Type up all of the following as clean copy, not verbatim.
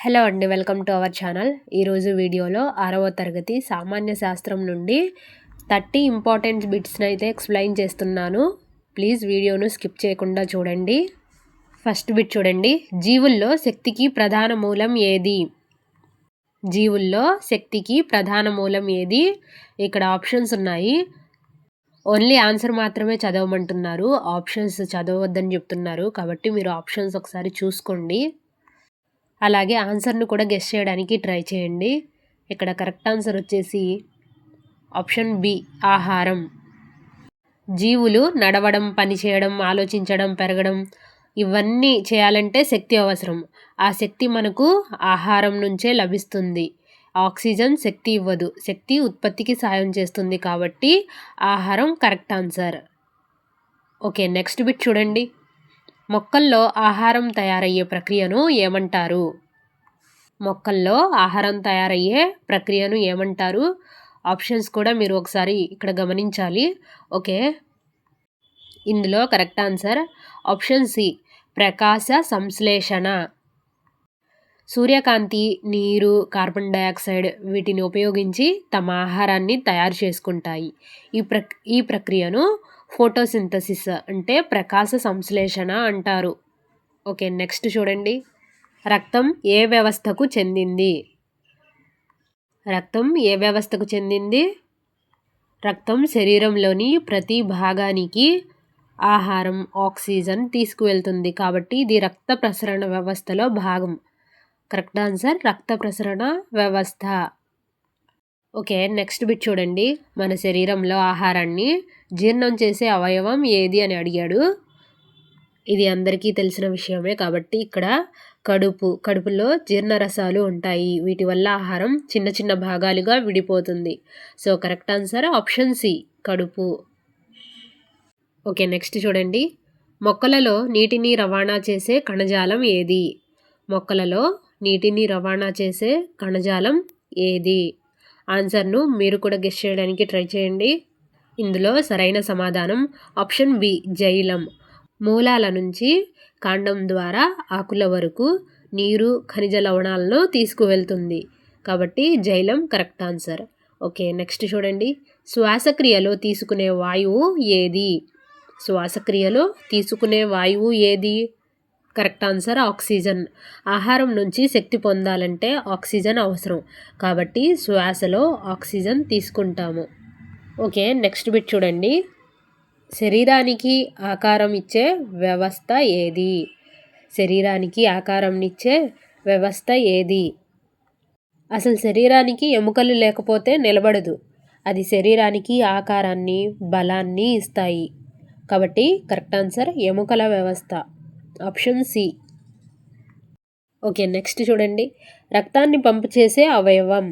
Hello అండి, welcome to our channel. ఈరోజు వీడియోలో 6వ తరగతి సామాన్య శాస్త్రం నుండి 30 ఇంపార్టెంట్ బిట్స్ని అయితే ఎక్స్ప్లెయిన్ చేస్తున్నాను. ప్లీజ్ వీడియోను స్కిప్ చేయకుండా చూడండి. ఫస్ట్ బిట్ చూడండి. జీవుల్లో శక్తికి ప్రధాన మూలం ఏది? జీవుల్లో శక్తికి ప్రధాన మూలం ఏది? ఇక్కడ ఆప్షన్స్ ఉన్నాయి. ఓన్లీ ఆన్సర్ మాత్రమే చదవమంటున్నారు, ఆప్షన్స్ చదవద్దని చెప్తున్నారు. కాబట్టి మీరు ఆప్షన్స్ ఒకసారి చూసుకోండి. అలాగే ఆన్సర్ను కూడా గెస్ చేయడానికి ట్రై చేయండి. ఇక్కడ కరెక్ట్ ఆన్సర్ వచ్చేసి ఆప్షన్ బి, ఆహారం. జీవులు నడవడం, పనిచేయడం, ఆలోచించడం, పెరగడం ఇవన్నీ చేయాలంటే శక్తి అవసరం. ఆ శక్తి మనకు ఆహారం నుంచే లభిస్తుంది. ఆక్సిజన్ శక్తి ఇవ్వదు, శక్తి ఉత్పత్తికి సాయం చేస్తుంది. కాబట్టి ఆహారం correct answer. Okay, next bit చూడండి. మొక్కల్లో ఆహారం తయారయ్యే ప్రక్రియను ఏమంటారు? మొక్కల్లో ఆహారం తయారయ్యే ప్రక్రియను ఏమంటారు? ఆప్షన్స్ కూడా మీరు ఒకసారి ఇక్కడ గమనించాలి. ఓకే, ఇందులో కరెక్ట్ ఆన్సర్ ఆప్షన్ సి, ప్రకాశ సంశ్లేషణ. సూర్యకాంతి, నీరు, కార్బన్ డయాక్సైడ్ వీటిని ఉపయోగించి తమ ఆహారాన్ని తయారు చేసుకుంటాయి. ఈ ప్రక్రియను ఫోటోసింథసిస్ అంటే ప్రకాశ సంశ్లేషణ అంటారు. ఓకే, నెక్స్ట్ చూడండి. రక్తం ఏ వ్యవస్థకు చెందింది? రక్తం ఏ వ్యవస్థకు చెందింది? రక్తం శరీరంలోని ప్రతి భాగానికి ఆహారం, ఆక్సిజన్ తీసుకువెళ్తుంది. కాబట్టి ఇది రక్త ప్రసరణ వ్యవస్థలో భాగం. కరెక్ట్ ఆన్సర్ రక్త ప్రసరణ వ్యవస్థ. ఓకే, నెక్స్ట్ బిట్ చూడండి. మన శరీరంలో ఆహారాన్ని జీర్ణం చేసే అవయవం ఏది అని అడిగాడు. ఇది అందరికీ తెలిసిన విషయమే. కాబట్టి ఇక్కడ కడుపులో జీర్ణరసాలు ఉంటాయి. వీటి వల్ల ఆహారం చిన్న చిన్న భాగాలుగా విడిపోతుంది. So correct answer option C, కడుపు. ఓకే, నెక్స్ట్ చూడండి. మొక్కలలో నీటిని రవాణా చేసే కణజాలం ఏది? మొక్కలలో నీటిని రవాణా చేసే కణజాలం ఏది? ఆన్సర్ను మీరు కూడా గెస్ చేయడానికి ట్రై చేయండి. ఇందులో సరైన సమాధానం ఆప్షన్ బి, జైలం. మూలాల నుంచి కాండం ద్వారా ఆకుల వరకు నీరు, ఖనిజ లవణాలను తీసుకువెళ్తుంది. కాబట్టి xylem correct answer. Okay, next చూడండి. శ్వాసక్రియలో తీసుకునే వాయువు ఏది? శ్వాసక్రియలో తీసుకునే వాయువు ఏది? Correct answer oxygen. ఆహారం నుంచి శక్తి పొందాలంటే ఆక్సిజన్ అవసరం. కాబట్టి శ్వాసలో ఆక్సిజన్ తీసుకుంటాము. ఓకే, నెక్స్ట్ బిట్ చూడండి. శరీరానికి ఆకారం ఇచ్చే వ్యవస్థ ఏది? శరీరానికి ఆకారం ఇచ్చే వ్యవస్థ ఏది? అసలు శరీరానికి ఎముకలు లేకపోతే నిలబడదు. అది శరీరానికి ఆకారాన్ని, బలాన్ని ఇస్తాయి. కాబట్టి కరెక్ట్ ఆన్సర్ ఎముకల వ్యవస్థ, ఆప్షన్ సి. ఓకే, నెక్స్ట్ చూడండి. రక్తాన్ని పంపు చేసే అవయవం.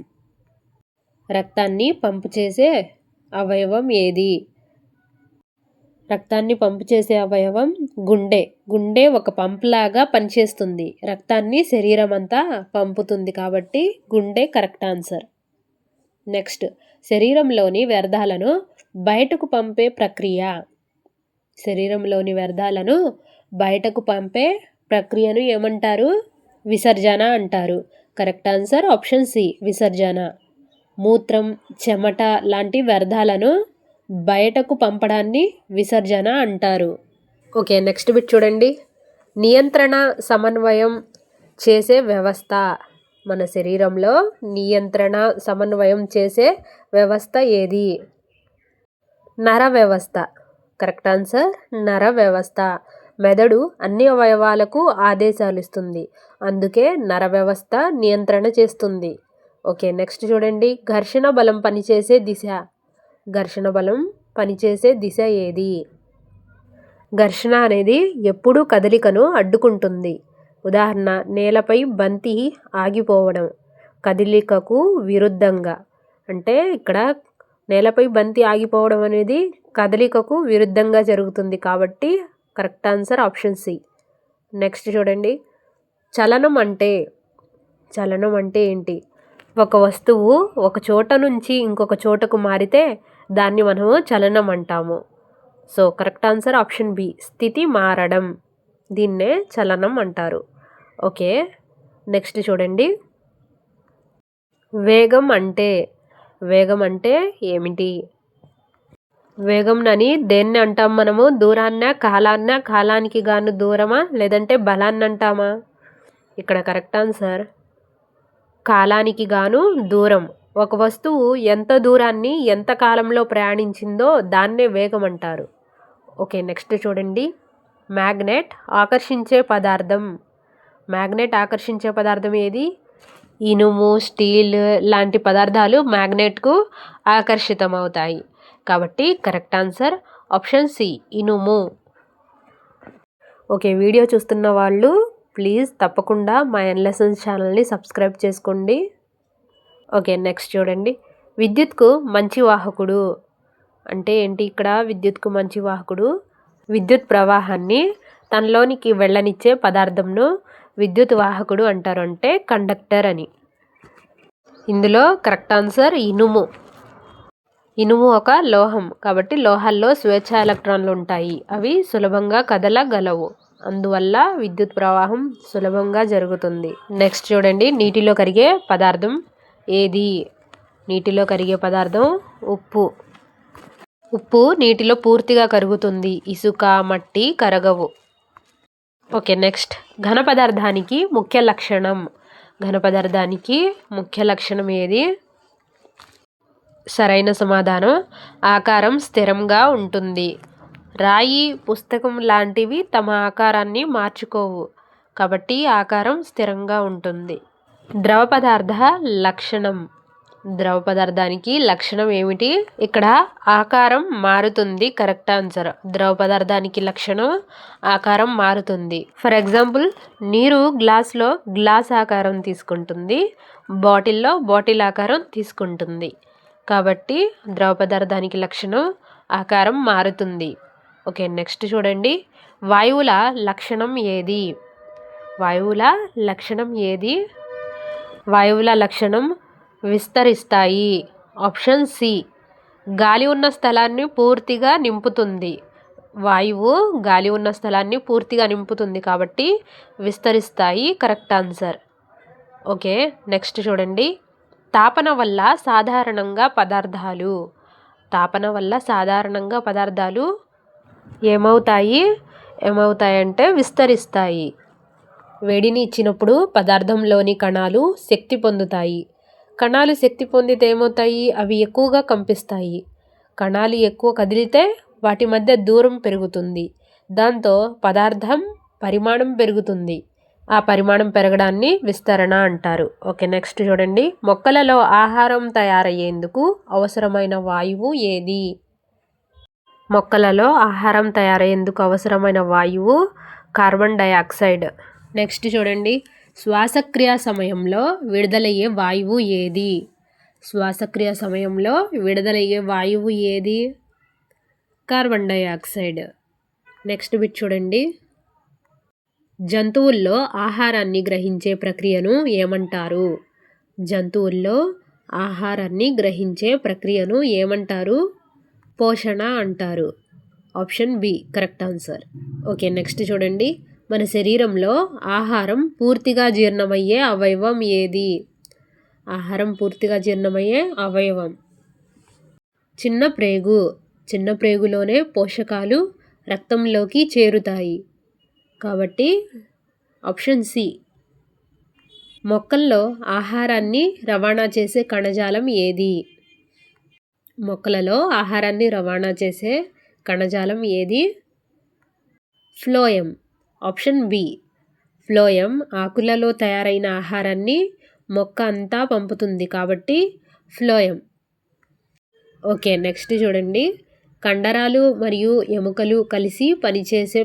రక్తాన్ని పంపు చేసే అవయవం ఏది? రక్తాన్ని పంపు చేసే అవయవం గుండె. గుండె ఒక పంపులాగా పనిచేస్తుంది. రక్తాన్ని శరీరం అంతా పంపుతుంది. కాబట్టి గుండె కరెక్ట్ ఆన్సర్. నెక్స్ట్, శరీరంలోని వ్యర్థాలను బయటకు పంపే ప్రక్రియ. శరీరంలోని వ్యర్థాలను బయటకు పంపే ప్రక్రియను ఏమంటారు? విసర్జన అంటారు. కరెక్ట్ ఆన్సర్ ఆప్షన్ సి, విసర్జన. మూత్రం, చెమట లాంటి వ్యర్థాలను బయటకు పంపడాన్ని విసర్జన అంటారు. ఓకే, నెక్స్ట్ బిట్ చూడండి. నియంత్రణ, సమన్వయం చేసే వ్యవస్థ. మన శరీరంలో నియంత్రణ, సమన్వయం చేసే వ్యవస్థ ఏది? నర వ్యవస్థ. కరెక్ట్ ఆన్సర్ నర వ్యవస్థ. మెదడు అన్ని అవయవాలకు ఆదేశాలు ఇస్తుంది. అందుకే నర వ్యవస్థ నియంత్రణ చేస్తుంది. ఓకే, నెక్స్ట్ చూడండి. ఘర్షణ బలం పనిచేసే దిశ. ఘర్షణ బలం పనిచేసే దిశ ఏది? ఘర్షణ అనేది ఎప్పుడూ కదలికను అడ్డుకుంటుంది. ఉదాహరణ, నేలపై బంతి ఆగిపోవడం కదలికకు విరుద్ధంగా. అంటే ఇక్కడ నేలపై బంతి ఆగిపోవడం అనేది కదలికకు విరుద్ధంగా జరుగుతుంది. కాబట్టి correct answer option C. Next చూడండి. చలనం అంటే ఏంటి? ఒక వస్తువు ఒక చోట నుంచి ఇంకొక చోటకు మారితే దాన్ని మనము చలనం అంటాము. So correct answer option B, స్థితి మారడం. దీన్నే చలనం అంటారు. ఓకే, నెక్స్ట్ చూడండి, వేగం అంటే ఏమిటి? వేగంనని దేన్ని అంటాం మనము? దూరాన్న, కాలానికి గాను దూరమా, లేదంటే బలాన్ని అంటామా? ఇక్కడ కరెక్ట్ ఆన్సర్ కాలానికి గాను దూరం. ఒక వస్తువు ఎంత దూరాన్ని ఎంత కాలంలో ప్రయాణించిందో దాన్నే వేగం అంటారు. ఓకే, నెక్స్ట్ చూడండి, మ్యాగ్నెట్ ఆకర్షించే పదార్థం ఏది? ఇనుము, స్టీల్ లాంటి పదార్థాలు మ్యాగ్నెట్కు ఆకర్షితమవుతాయి. కాబట్టి కరెక్ట్ ఆన్సర్ ఆప్షన్ సి, ఇనుము. ఓకే, వీడియో చూస్తున్న వాళ్ళు ప్లీజ్ తప్పకుండా మా ఎన్లెసన్స్ ఛానల్ని సబ్స్క్రైబ్ చేసుకోండి. ఓకే, నెక్స్ట్ చూడండి, విద్యుత్కు మంచి వాహకుడు అంటే ఏంటి? ఇక్కడ విద్యుత్కు మంచి వాహకుడు విద్యుత్ ప్రవాహాన్ని తనలోనికి వెళ్ళనిచ్చే పదార్థంను విద్యుత్ వాహకుడు అంటారు, అంటే కండక్టర్ అని. ఇందులో కరెక్ట్ ఆన్సర్ ఇనుము. ఇనుము ఒక లోహం కాబట్టి లోహాల్లో స్వేచ్ఛ ఎలక్ట్రాన్లు ఉంటాయి. అవి సులభంగా కదలగలవు. అందువల్ల విద్యుత్ ప్రవాహం సులభంగా జరుగుతుంది. నెక్స్ట్ చూడండి, నీటిలో కరిగే పదార్థం ఏది? నీటిలో కరిగే పదార్థం ఉప్పు నీటిలో పూర్తిగా కరుగుతుంది. ఇసుక, మట్టి కరగవు. ఓకే, నెక్స్ట్ ఘన పదార్థానికి ముఖ్య లక్షణం ఏది? సరైన సమాధానం ఆకారం స్థిరంగా ఉంటుంది. రాయి, పుస్తకం లాంటివి తమ ఆకారాన్ని మార్చుకోవు కాబట్టి ఆకారం స్థిరంగా ఉంటుంది. ద్రవ పదార్థానికి లక్షణం ఏమిటి? ఇక్కడ ఆకారం మారుతుంది. కరెక్ట్ ఆన్సర్ ద్రవ పదార్థానికి లక్షణం ఆకారం మారుతుంది. ఫర్ ఎగ్జాంపుల్, నీరు గ్లాస్లో గ్లాస్ ఆకారం తీసుకుంటుంది, బాటిల్లో బాటిల్ ఆకారం తీసుకుంటుంది. కాబట్టి ద్రవ పదార్థానికి లక్షణం ఆకారం మారుతుంది. ఓకే, నెక్స్ట్ చూడండి, వాయువుల లక్షణం విస్తరిస్తాయి. ఆప్షన్ సి, గాలి ఉన్న స్థలాన్ని పూర్తిగా నింపుతుంది. వాయువు గాలి ఉన్న స్థలాన్ని పూర్తిగా నింపుతుంది కాబట్టి విస్తరిస్తాయి. Correct answer. ఓకే, నెక్స్ట్ చూడండి, తాపన వల్ల సాధారణంగా పదార్థాలు ఏమవుతాయంటే విస్తరిస్తాయి. వేడిని ఇచ్చినప్పుడు పదార్థంలోని కణాలు శక్తి పొందుతాయి. కణాలు శక్తి పొందితే ఏమవుతాయి? అవి ఎక్కువగా కంపిస్తాయి. కణాలు ఎక్కువ కదిలితే వాటి మధ్య దూరం పెరుగుతుంది. దాంతో పదార్థం పరిమాణం పెరుగుతుంది. ఆ పరిమాణం పెరగడాన్ని విస్తరణ అంటారు. ఓకే, నెక్స్ట్ చూడండి, మొక్కలలో ఆహారం తయారయ్యేందుకు అవసరమైన వాయువు ఏది? మొక్కలలో ఆహారం తయారయ్యేందుకు అవసరమైన వాయువు కార్బన్ డయాక్సైడ్. నెక్స్ట్ చూడండి, శ్వాసక్రియ సమయంలో విడుదలయ్యే వాయువు ఏది? Carbon dioxide. నెక్స్ట్ బిట్ చూడండి, జంతువుల్లో ఆహారాన్ని గ్రహించే ప్రక్రియను ఏమంటారు? పోషణ అంటారు. Option B correct answer. Okay, next చూడండి, మన శరీరంలో ఆహారం పూర్తిగా జీర్ణమయ్యే అవయవం ఏది? చిన్న ప్రేగులోనే పోషకాలు రక్తంలోకి చేరుతాయి కాబట్టి ఆప్షన్ సి. మొక్కల్లో ఆహారాన్ని రవాణా చేసే కణజాలం ఏది? ఫ్లోయం. Option B phloem. ఆకులలో తయారైన ఆహారాన్ని మొక్క అంతా పంపుతుంది కాబట్టి ఫ్లోయం. ఓకే, నెక్స్ట్ చూడండి, కండరాలు మరియు ఎముకలు కలిసి పనిచేసే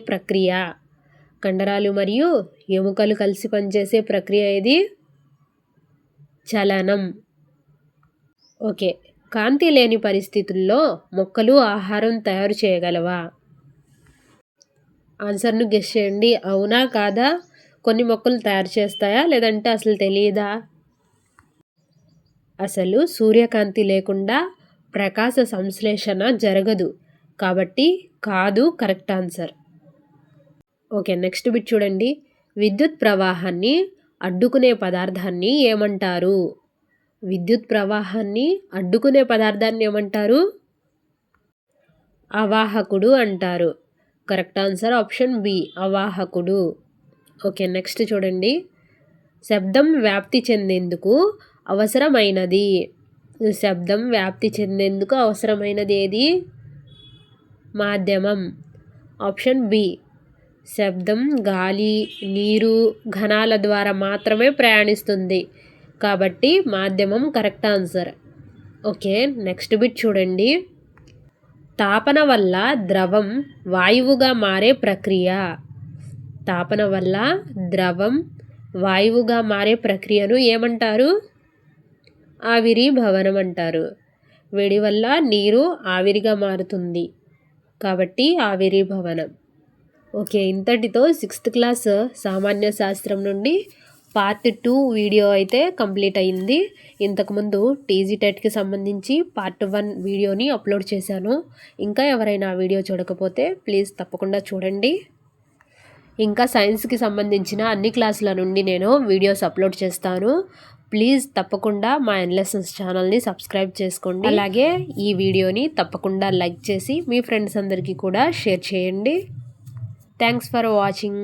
ప్రక్రియ ఏది? చలనం. ఓకే, కాంతి లేని పరిస్థితుల్లో మొక్కలు ఆహారం తయారు చేయగలవా? ఆన్సర్ను గెస్ చేయండి. అవునా కాదా? కొన్ని మొక్కలు తయారు చేస్తాయా, లేదంటే అసలు తెలియదా? అసలు సూర్యకాంతి లేకుండా ప్రకాశ సంశ్లేషణ జరగదు కాబట్టి కాదు correct answer. Okay, next bit చూడండి, విద్యుత్ ప్రవాహాన్ని అడ్డుకునే పదార్థాన్ని ఏమంటారు? విద్యుత్ ప్రవాహాన్ని అడ్డుకునే పదార్థాన్ని ఏమంటారు? అవాహకుడు అంటారు. కరెక్ట్ ఆన్సర్ ఆప్షన్ బి, అవాహకుడు. ఓకే, నెక్స్ట్ చూడండి. శబ్దం వ్యాప్తి చెందేందుకు అవసరమైనది. శబ్దం వ్యాప్తి చెందేందుకు అవసరమైనది ఏది? మాధ్యమం. Option B. శబ్దం గాలి, నీరు, ఘనాల ద్వారా మాత్రమే ప్రయాణిస్తుంది కాబట్టి మాధ్యమం correct answer. Okay, next bit చూడండి. తాపన వల్ల ద్రవం వాయువుగా మారే ప్రక్రియ. తాపన వల్ల ద్రవం వాయువుగా మారే ప్రక్రియను ఏమంటారు? ఆవిరీభవనం అంటారు. వేడి వల్ల నీరు ఆవిరిగా మారుతుంది కాబట్టి ఆవిరీభవనం. ఓకే, ఇంతటితో 6th క్లాస్ సామాన్య శాస్త్రం నుండి పార్ట్ 2 వీడియో అయితే కంప్లీట్ అయింది. ఇంతకుముందు టీజీ టెట్కి సంబంధించి పార్ట్ 1 వీడియోని అప్లోడ్ చేశాను. ఇంకా ఎవరైనా ఆ వీడియో చూడకపోతే ప్లీజ్ తప్పకుండా చూడండి. ఇంకా సైన్స్కి సంబంధించిన అన్ని క్లాసుల నుండి నేను వీడియోస్ అప్లోడ్ చేస్తాను. ప్లీజ్ తప్పకుండా మా ఎన్లెసన్స్ ఛానల్ని సబ్స్క్రైబ్ చేసుకోండి. అలాగే ఈ వీడియోని తప్పకుండా లైక్ చేసి మీ ఫ్రెండ్స్ అందరికీ కూడా షేర్ చేయండి. Thanks for watching.